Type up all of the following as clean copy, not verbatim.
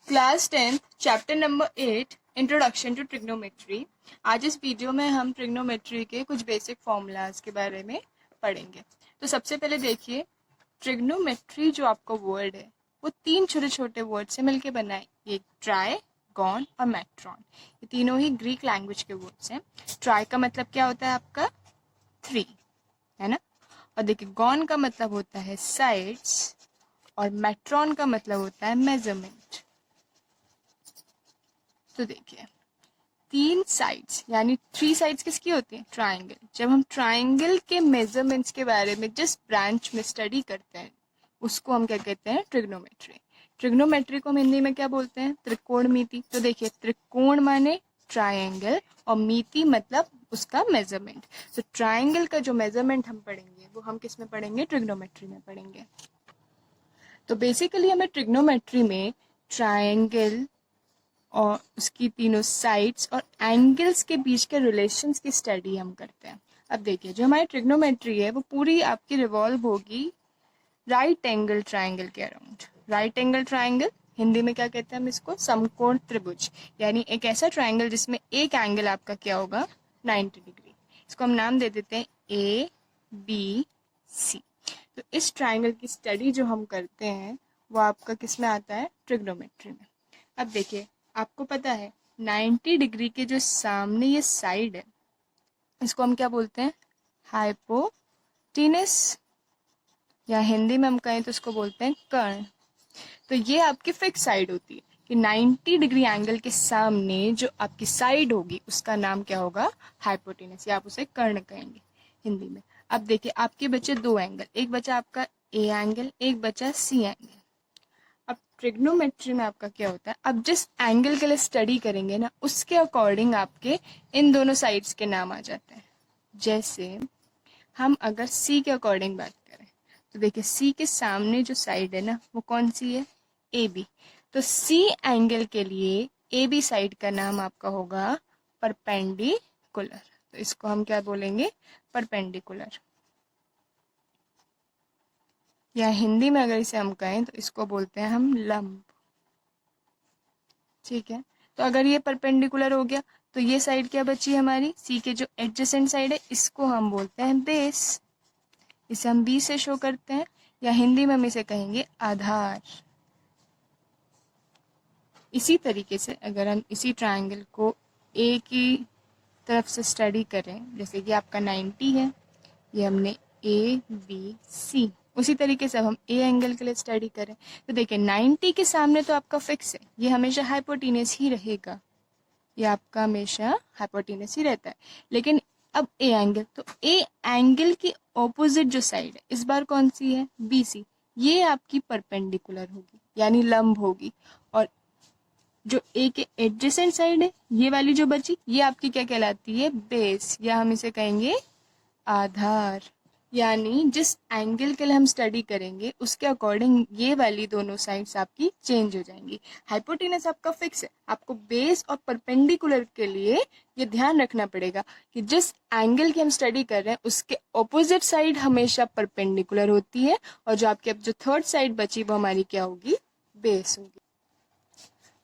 Class 10th chapter number 8 introduction to trigonometry. आज इस video में हम ट्रिग्नोमेट्री के कुछ बेसिक फॉर्मूलाज के बारे में पढ़ेंगे। तो सबसे पहले देखिए, ट्रिग्नोमेट्री जो आपका वर्ड है वो तीन छोटे छोटे वर्ड से मिलकर बना है। एक ट्राई, गॉन और मैट्रॉन। ये तीनों ही ग्रीक लैंग्वेज के वर्ड्स हैं। ट्राई का मतलब क्या होता है आपका 3, है ना। और देखिए, गॉन का मतलब होता है साइड्स और मैट्रॉन का मतलब होता है मेजरमेंट। तो देखिए, 3 साइड्स यानी 3 साइड्स किसकी होती हैं? ट्राइंगल। जब हम ट्राइंगल के मेजरमेंट्स के बारे में जिस ब्रांच में स्टडी करते हैं उसको हम क्या कहते हैं? ट्रिग्नोमेट्री। ट्रिग्नोमेट्री को हम हिंदी में क्या बोलते हैं? त्रिकोणमिति। तो देखिए, त्रिकोण माने ट्राइंगल और मिति मतलब उसका मेजरमेंट। तो ट्राइंगल का जो मेजरमेंट हम पढ़ेंगे वो हम किस में पढ़ेंगे? ट्रिग्नोमेट्री में पढ़ेंगे। तो बेसिकली हमें ट्रिग्नोमेट्री में ट्राइंगल और उसकी तीनों साइड्स और एंगल्स के बीच के रिलेशंस की स्टडी हम करते हैं। अब देखिए, जो हमारी ट्रिग्नोमेट्री है वो पूरी आपकी रिवॉल्व होगी राइट एंगल ट्राइंगल के around. Right angle triangle Hindi में क्या कहते हैं हम इसको? समकोण त्रिभुज। यानी एक ऐसा ट्राइंगल जिसमें एक एंगल आपका क्या होगा? 90 डिग्री। इसको हम नाम दे देते हैं ABC। तो इस ट्राइंगल की स्टडी जो हम करते हैं वो आपका किस में आता है? ट्रिग्नोमेट्री में। अब देखिए, आपको पता है 90 डिग्री के जो सामने ये साइड है इसको हम क्या बोलते हैं? हाइपोटेनस, या हिंदी में हम कहें तो इसको बोलते हैं कर्ण। तो ये आपकी फिक्स साइड होती है कि 90 डिग्री एंगल के सामने जो आपकी साइड होगी उसका नाम क्या होगा? हाइपोटेनस, या आप उसे कर्ण कहेंगे हिंदी में। अब देखिए, आपके बचे 2 एंगल, एक बचा आपका ए एंगल, एक बचा सी एंगल। अब ट्रिग्नोमेट्री में आपका क्या होता है? अब जिस एंगल के लिए स्टडी करेंगे ना उसके अकॉर्डिंग आपके इन दोनों साइड्स के नाम आ जाते हैं। जैसे हम अगर सी के अकॉर्डिंग बात करें तो देखिए, सी के सामने जो साइड है ना वो कौन सी है? A B. तो सी एंगल के लिए ए बी साइड का नाम आपका होगा परपेंडिकुलर। तो इसको हम क्या बोलेंगे? परपेंडिकुलर, या हिंदी में अगर इसे हम कहें तो इसको बोलते हैं हम लंब। ठीक है, तो अगर ये परपेंडिकुलर हो गया तो ये साइड क्या बची हमारी? सी के जो एडजेसेंट साइड है इसको हम बोलते हैं बेस। इसे हम बी से शो करते हैं, या हिंदी में हम इसे कहेंगे आधार। इसी तरीके से अगर हम इसी ट्रायंगल को ए की तरफ से स्टडी करें, जैसे कि आपका 90 है, ये हमने ABC, उसी तरीके से अब हम ए एंगल के लिए स्टडी करें तो देखिए 90 के सामने तो आपका फिक्स है, ये हमेशा हाइपोटेनस ही रहेगा, ये आपका हमेशा हाइपोटेनस ही रहता है। लेकिन अब ए एंगल, तो ए एंगल की ऑपोजिट जो साइड है इस बार कौन सी है? BC। ये आपकी परपेंडिकुलर होगी यानी लंब होगी, और जो ए के एडजेसेंट साइड है ये वाली जो बची ये आपकी क्या कहलाती है? बेस, या हम इसे कहेंगे आधार। यानी जिस एंगल के लिए हम स्टडी करेंगे उसके अकॉर्डिंग ये वाली दोनों साइड्स आपकी चेंज हो जाएंगी। हाइपोटेनस आपका फिक्स है, आपको बेस और परपेंडिकुलर के लिए ये ध्यान रखना पड़ेगा कि जिस एंगल की हम स्टडी कर रहे हैं उसके ऑपोजिट साइड हमेशा परपेंडिकुलर होती है, और जो आपकी अब जो थर्ड साइड बची वो हमारी क्या होगी? बेस होगी।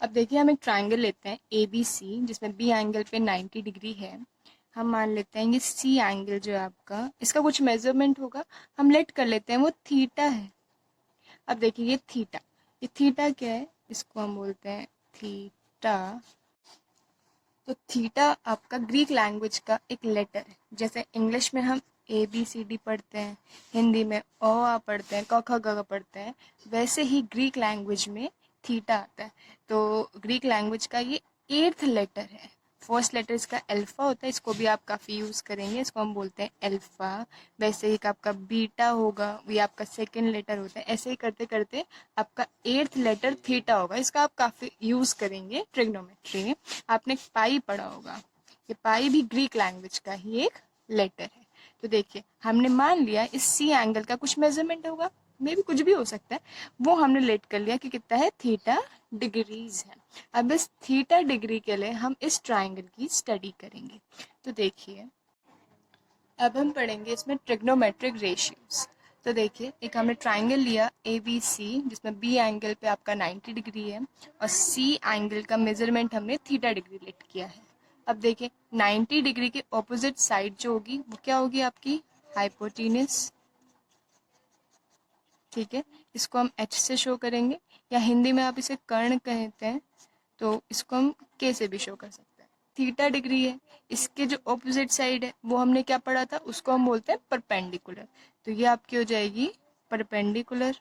अब देखिए, हम एक ट्राइंगल लेते हैं ABC जिसमें बी एंगल पे 90 डिग्री है। हम मान लेते हैं ये सी एंगल जो है आपका, इसका कुछ मेजरमेंट होगा, हम लेट कर लेते हैं वो थीटा है। अब देखिए, ये थीटा क्या है? इसको हम बोलते हैं थीटा। तो थीटा आपका ग्रीक लैंग्वेज का एक लेटर है। जैसे इंग्लिश में हम ABCD पढ़ते हैं, हिंदी में अ आ पढ़ते हैं, क ख ग घ पढ़ते हैं, वैसे ही ग्रीक लैंग्वेज में थीटा आता है। तो ग्रीक लैंग्वेज का ये 8th लेटर है। फर्स्ट लेटर इसका अल्फा होता है, इसको भी आप काफ़ी यूज़ करेंगे, इसको हम बोलते हैं अल्फा। वैसे ही आपका बीटा होगा, ये आपका सेकेंड लेटर होता है। ऐसे ही करते करते आपका 8th लेटर थीटा होगा, इसका आप काफ़ी यूज़ करेंगे ट्रिग्नोमेट्री में। आपने पाई पढ़ा होगा, ये पाई भी ग्रीक लैंग्वेज का ही एक लेटर है। तो देखिए, हमने मान लिया इस सी एंगल का कुछ मेजरमेंट होगा, मे भी कुछ भी हो सकता है, वो हमने लेट कर लिया कि कितना है? थीटा डिग्रीज है। अब इस थीटा डिग्री के लिए हम इस ट्राइंगल की स्टडी करेंगे। तो देखिए, अब हम पढ़ेंगे इसमें ट्रिग्नोमेट्रिक रेशियोज। तो देखिए एक हमने ट्राइंगल लिया ए बी सी, जिसमें बी एंगल पे आपका 90 डिग्री है और सी एंगल का मेजरमेंट हमने थीटा डिग्री लेट किया है। अब देखिए 90 डिग्री के ऑपोजिट साइड जो होगी वो क्या होगी आपकी, हाइपोटेन्यूस। ठीक है, इसको हम एच से शो करेंगे, या हिंदी में आप इसे कर्ण कहते हैं, तो इसको हम के से भी शो कर सकते हैं। थीटा डिग्री है, इसके जो ऑपोजिट साइड है वो हमने क्या पढ़ा था, उसको हम बोलते हैं परपेंडिकुलर। तो ये आपकी हो जाएगी परपेंडिकुलर।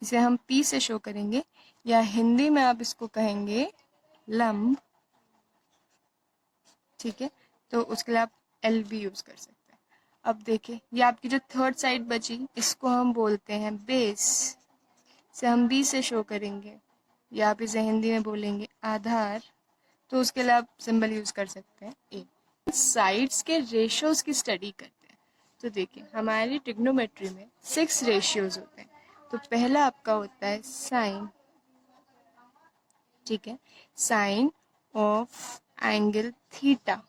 इसे हम पी से शो करेंगे, या हिंदी में आप इसको कहेंगे लंब। ठीक है, तो उसके लिए आप एल भी यूज कर सकते हैं। अब देखिए ये आपकी जो थर्ड साइड बची, इसको हम बोलते हैं बेस। से हम बी से शो करेंगे, या आप इसे हिंदी में बोलेंगे आधार। तो उसके लिए आप सिंबल यूज कर सकते हैं ए। साइड्स के रेशियोज की स्टडी करते हैं। तो देखिए हमारी ट्रिग्नोमेट्री में 6 रेशियोज होते हैं। तो पहला आपका होता है साइन। ठीक है, साइन ऑफ एंगल थीटा,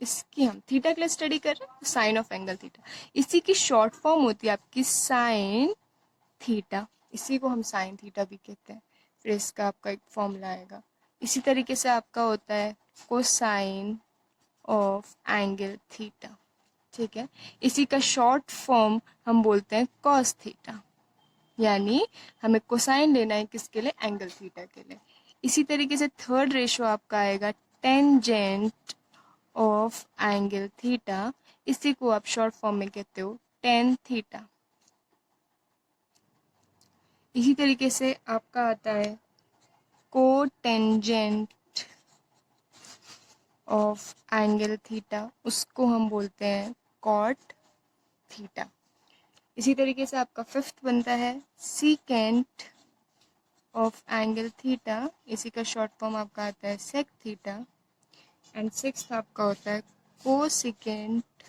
इसकी हम थीटा के लिए स्टडी कर रहे हैं, साइन ऑफ एंगल थीटा। इसी की शॉर्ट फॉर्म होती है आपकी साइन थीटा, इसी को हम साइन थीटा भी कहते हैं। फिर इसका आपका एक फॉर्मूला आएगा। इसी तरीके से आपका होता है कोसाइन ऑफ एंगल थीटा। ठीक है, इसी का शॉर्ट फॉर्म हम बोलते हैं कॉस थीटा, यानी हमें कोसाइन लेना है किसके लिए, एंगल थीटा के लिए। इसी तरीके से थर्ड रेशियो आपका आएगा टेंजेंट ऑफ एंगल थीटा, इसी को आप शॉर्ट फॉर्म में कहते हो टेन थीटा। इसी तरीके से आपका आता है कोटेंजेंट ऑफ एंगल थीटा, उसको हम बोलते हैं कॉट थीटा। इसी तरीके से आपका फिफ्थ बनता है सीकेंट ऑफ एंगल थीटा, इसी का शॉर्ट फॉर्म आपका आता है सेक थीटा। एंड सिक्स्थ आपका होता है कोसिकेंट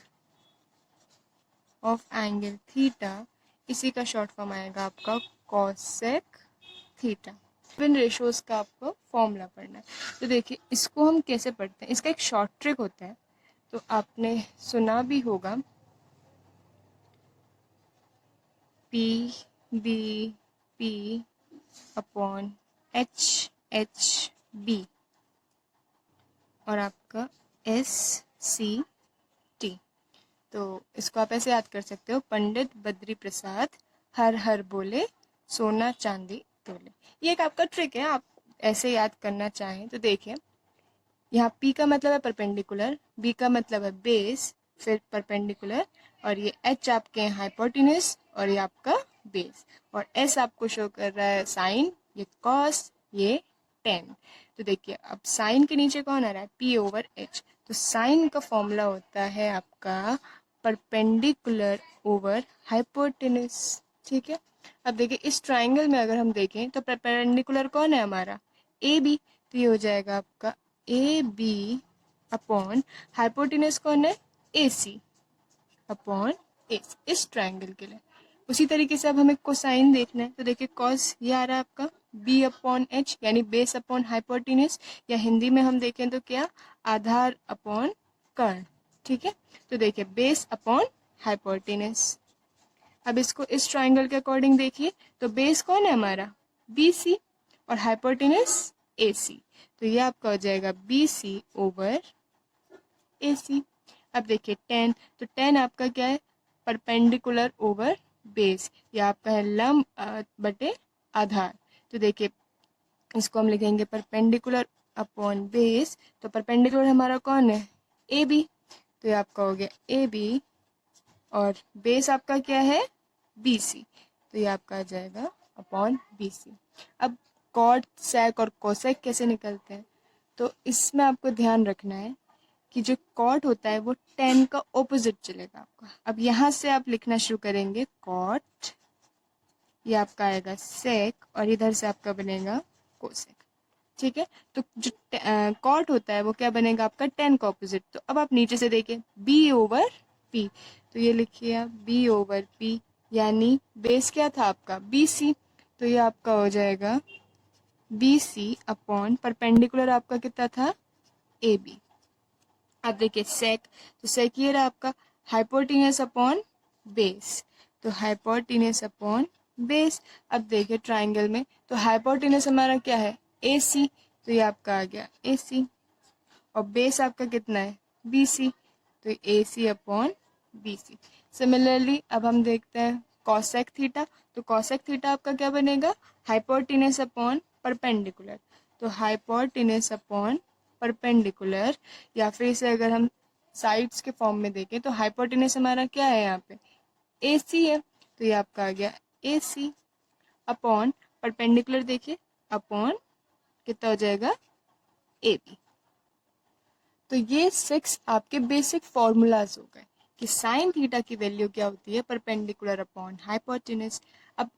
ऑफ एंगल थीटा, इसी का शॉर्ट फॉर्म आएगा आपका कॉसेक थीटा। इन रेशोज का आपको फॉर्मूला पढ़ना है। तो देखिए इसको हम कैसे पढ़ते हैं, इसका एक शॉर्ट ट्रिक होता है, तो आपने सुना भी होगा, P B P upon H H B और आपका एस सी टी। तो इसको आप ऐसे याद कर सकते हो, पंडित बद्री प्रसाद हर हर बोले सोना चांदी तोले। ये एक आपका ट्रिक है, आप ऐसे याद करना चाहें तो देखिए यहाँ P का मतलब है परपेंडिकुलर, B का मतलब है बेस, फिर परपेंडिकुलर, और ये H आपके हैं हाइपोटेन्यूस, और ये आपका बेस, और S आपको शो कर रहा है साइन, ये कॉस, ये टेन। तो देखिए अब साइन के नीचे कौन आ रहा है, P ओवर H। तो साइन का फॉर्मूला होता है आपका परपेंडिकुलर ओवर हाइपोटेन्यूस। ठीक है, अब देखिए इस ट्राइंगल में अगर हम देखें तो परपेंडिकुलर कौन है हमारा, ए बी। तो ये हो जाएगा आपका ए बी अपॉन हाइपोटेन्यूस कौन है, ए सी अपॉन ए, इस ट्राइंगल के लिए। उसी तरीके से अब हमें कोसाइन देखना है, तो देखिए कॉस ये आ रहा है आपका बी अपॉन एच, यानी बेस अपॉन हाइपोटेन्यूस, या हिंदी में हम देखें तो क्या, आधार अपॉन कर्ण। ठीक है, तो देखिए बेस अपॉन हाइपोटेन्यूस। अब इसको इस ट्राइंगल के अकॉर्डिंग देखिए, तो बेस कौन है हमारा, बी सी, और हाइपोटेन्यूस ए सी। तो ये आपका हो जाएगा बी सी ओवर ए सी। अब देखिए टेन, तो टेन आपका क्या है, परपेंडिकुलर ओवर बेस, या आपका है लंब बटे आधार। तो देखिए इसको हम लिखेंगे परपेंडिकुलर अपॉन बेस, तो परपेंडिकुलर हमारा कौन है, ए बी। तो ये आपका हो गया ए बी, और बेस आपका क्या है, बी सी। तो ये आपका आ जाएगा अपॉन बी सी। अब कॉट सेक और कोसेक कैसे निकलते हैं, तो इसमें आपको ध्यान रखना है कि जो कॉट होता है वो टेन का ऑपोजिट चलेगा आपका। अब यहाँ से आप लिखना शुरू करेंगे कॉट, ये आपका आएगा सेक, और इधर से आपका बनेगा कोसेक। ठीक है, तो जो कॉट होता है वो क्या बनेगा आपका, टेन का ऑपोजिट। तो अब आप नीचे से देखिए बी ओवर पी, तो ये लिखिए आप बी ओवर पी, यानी बेस क्या था आपका, बी सी। तो ये आपका हो जाएगा बी सी अपॉन परपेंडिकुलर आपका कितना था, ए बी। अब देखिए सेक, तो सेक ये रहा आपका हाइपोटेन्यूस अपॉन बेस, तो हाइपोटेन्यूस अपॉन बेस। अब देखिए ट्राइंगल में तो हाइपोटेन्यूस हमारा क्या है ए सी, तो ये आपका आ गया ए सी, और बेस आपका कितना है बी सी, तो ए सी अपॉन बी सी। सिमिलरली अब हम देखते हैं कॉसेक थीटा, तो कॉसेक थीटा आपका क्या बनेगा हाइपोटेन्यूस अपॉन परपेंडिकुलर, तो हाइपोटेन्यूस अपॉन परपेंडिकुलर, या फिर इसे अगर हम साइड्स के फॉर्म में देखें तो हाइपोटेन्यूस हमारा क्या है यहाँ पे ए सी है, तो ये आपका आ गया ए सी अपॉन परपेंडिकुलर, देखिए अपॉन कितना हो जाएगा ए बी। तो ये 6 आपके बेसिक फॉर्मूलाज हो गए कि साइन थीटा की वैल्यू क्या होती है परपेंडिकुलर अपॉन हाइपोटेनस। अब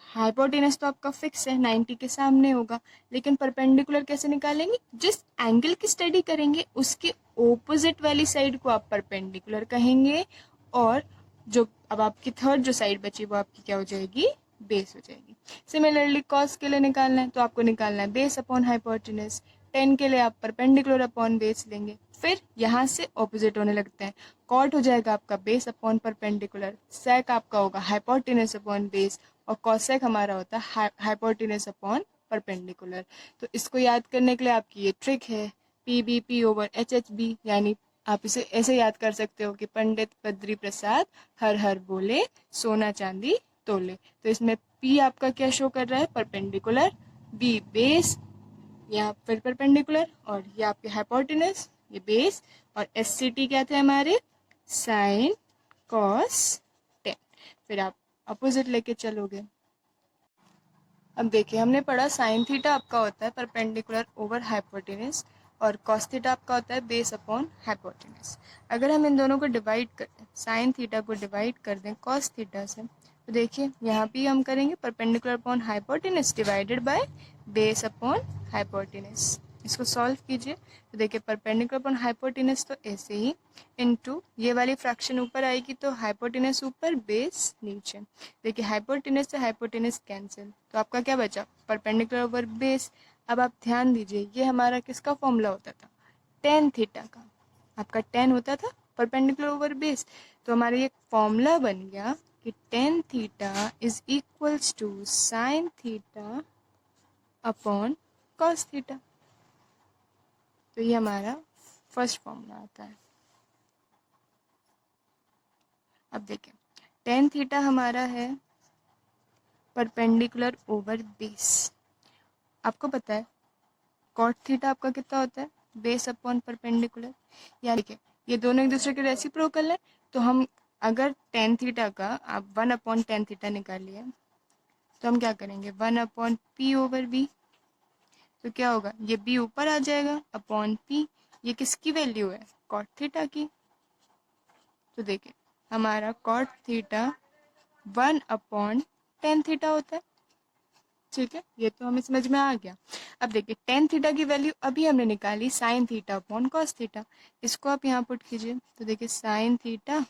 हाइपोटेनस तो आपका फिक्स है 90 के सामने होगा, लेकिन परपेंडिकुलर कैसे निकालेंगे, जिस एंगल की स्टडी करेंगे उसके ओपोजिट वाली साइड को आप परपेंडिकुलर कहेंगे, और जो अब आपकी थर्ड जो साइड बची वो आपकी क्या हो जाएगी बेस हो जाएगी। सिमिलरली कॉस के लिए निकालना है तो आपको निकालना है बेस अपॉन हाइपोटेनस, 10 के लिए आप परपेंडिकुलर अपॉन बेस लेंगे, फिर यहाँ से ऑपोजिट होने लगते हैं, कॉट हो जाएगा आपका बेस अपॉन परपेंडिकुलर, सेक आपका होगा हाइपोटेनस अपॉन बेस, और कॉसेक हमारा होता है हाइपोटेनस अपॉन परपेंडिकुलर। तो इसको याद करने के लिए आपकी ये ट्रिक है P B P over H H B, यानी आप इसे ऐसे याद कर सकते हो कि पंडित बद्री प्रसाद हर हर बोले सोना चांदी तोले। तो इसमें पी आपका क्या शो कर रहा है परपेंडिकुलर, बी बेस यहाँ फिर परपेंडिकुलर, और ये आपके हाइपोटेनस ये बेस, और एस सी टी क्या थे हमारे साइन कॉस टेन, फिर आप अपोजिट लेके चलोगे। अब देखिए हमने पढ़ा साइन थीटा आपका होता है परपेंडिकुलर ओवर हाइपोटेनस, और कॉस थीटा आपका होता है बेस अपॉन हाइपोटेनस। अगर हम इन दोनों को डिवाइड कर दें, साइन थीटा को डिवाइड कर दें कॉस थीटा से, तो देखिए यहाँ भी हम करेंगे perpendicular upon hypotenuse divided by base upon hypotenuse. इसको सॉल्व कीजिए तो देखिए परपेंडिकुलर अपॉन हाइपोटेनस तो ऐसे ही, इनटू ये वाली फ्रैक्शन ऊपर आएगी तो हाइपोटेनस ऊपर बेस नीचे। देखिए हाइपोटेनस से हाइपोटेनस कैंसिल, तो आपका क्या बचा परपेंडिकुलर ओवर बेस। अब आप ध्यान दीजिए ये हमारा किसका फॉर्मूला होता था टेन थीटा का, आपका टेन होता था परपेंडिकुलर ओवर बेस, तो हमारा ये फॉर्मूला बन गया कि tan theta is equals to sine theta upon cos theta. तो ये हमारा फर्स्ट फॉर्मूला आता है। अब देखिए टेन थीटा हमारा है परपेंडिकुलर ओवर बेस, आपको पता है कॉट थीटा आपका कितना होता है बेस अपॉन परपेंडिकुलर, या देखिए ये दोनों एक दूसरे के रेसिप्रोकल है, तो हम अगर टेन थीटा का आप 1 अपॉन टेन थीटा निकालिए तो हम क्या करेंगे 1 अपॉन पी ओवर बी, तो क्या होगा ये बी ऊपर आ जाएगा अपॉन पी, ये किसकी वैल्यू है कॉट थीटा की, तो देखिए हमारा cot theta 1 upon tan theta होता है। ठीक है ये तो हमें समझ में आ गया। अब देखिए टेन थीटा की वैल्यू अभी हमने निकाली sign theta upon cos theta, इसको आप यहाँ पुट कीजिए तो देखिए sign theta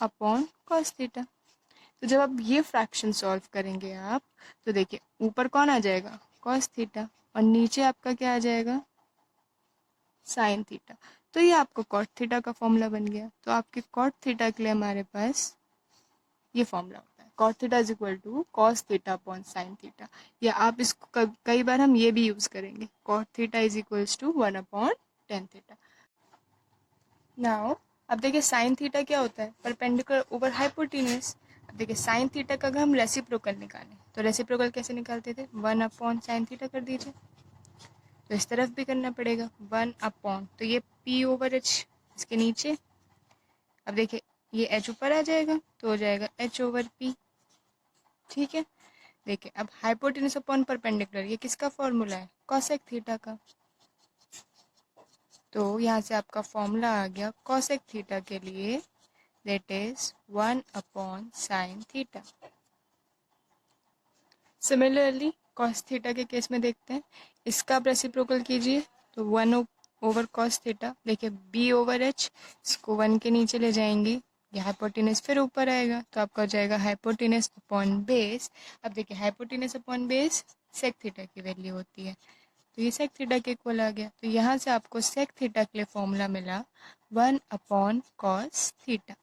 upon cos theta. तो जब आप ये फ्रैक्शन सॉल्व करेंगे आप, तो देखिए ऊपर कौन आ जाएगा कॉस थीटा, और नीचे आपका क्या आ जाएगा साइन थीटा, तो ये आपको कॉट थीटा का फॉर्मूला बन गया। तो आपके कॉट थीटा के लिए हमारे पास ये फॉर्मूला होता है cot theta is equal to cos theta upon sine theta, या आप इसको कई बार हम ये भी यूज करेंगे cot theta is equals to 1 upon tan theta. Now अब देखिए साइन थीटा क्या होता है परपेंडिकुलर ओवर हाइपोटेन्यूस। अब देखिए साइन थीटा का अगर हम रेसिप्रोकल निकालें तो रेसिप्रोकल कैसे निकालते थे 1 अपॉन साइन थीटा कर दीजिए, तो इस तरफ भी करना पड़ेगा 1 अपॉन, तो ये पी ओवर एच इसके नीचे, अब देखिए ये एच ऊपर आ जाएगा तो हो जाएगा एच ओवर पी। ठीक है देखिए अब हाइपोटेन्यूस अपॉन परपेंडिकुलर ये किसका फॉर्मूला है कॉसेक थीटा का, तो यहाँ से आपका फॉर्मूला आ गया कॉसेक थीटा के लिए that is 1 upon sine theta. Similarly cos theta के केस में देखते हैं, इसका आप रेसिप्रोकल कीजिए तो 1 ओवर कॉस थीटा, देखिए बी ओवर एच इसको 1 के नीचे ले जाएंगे, ये हाइपोटेनस फिर ऊपर आएगा तो आपका हो जाएगा हाइपोटेनस अपॉन बेस। अब देखिए hypotenuse upon base sec theta की वैल्यू होती है, तो ये सेक थीटा के इक्वल आ गया, तो यहाँ से आपको सेक थीटा के लिए फॉर्मूला मिला 1 अपॉन कॉस थीटा।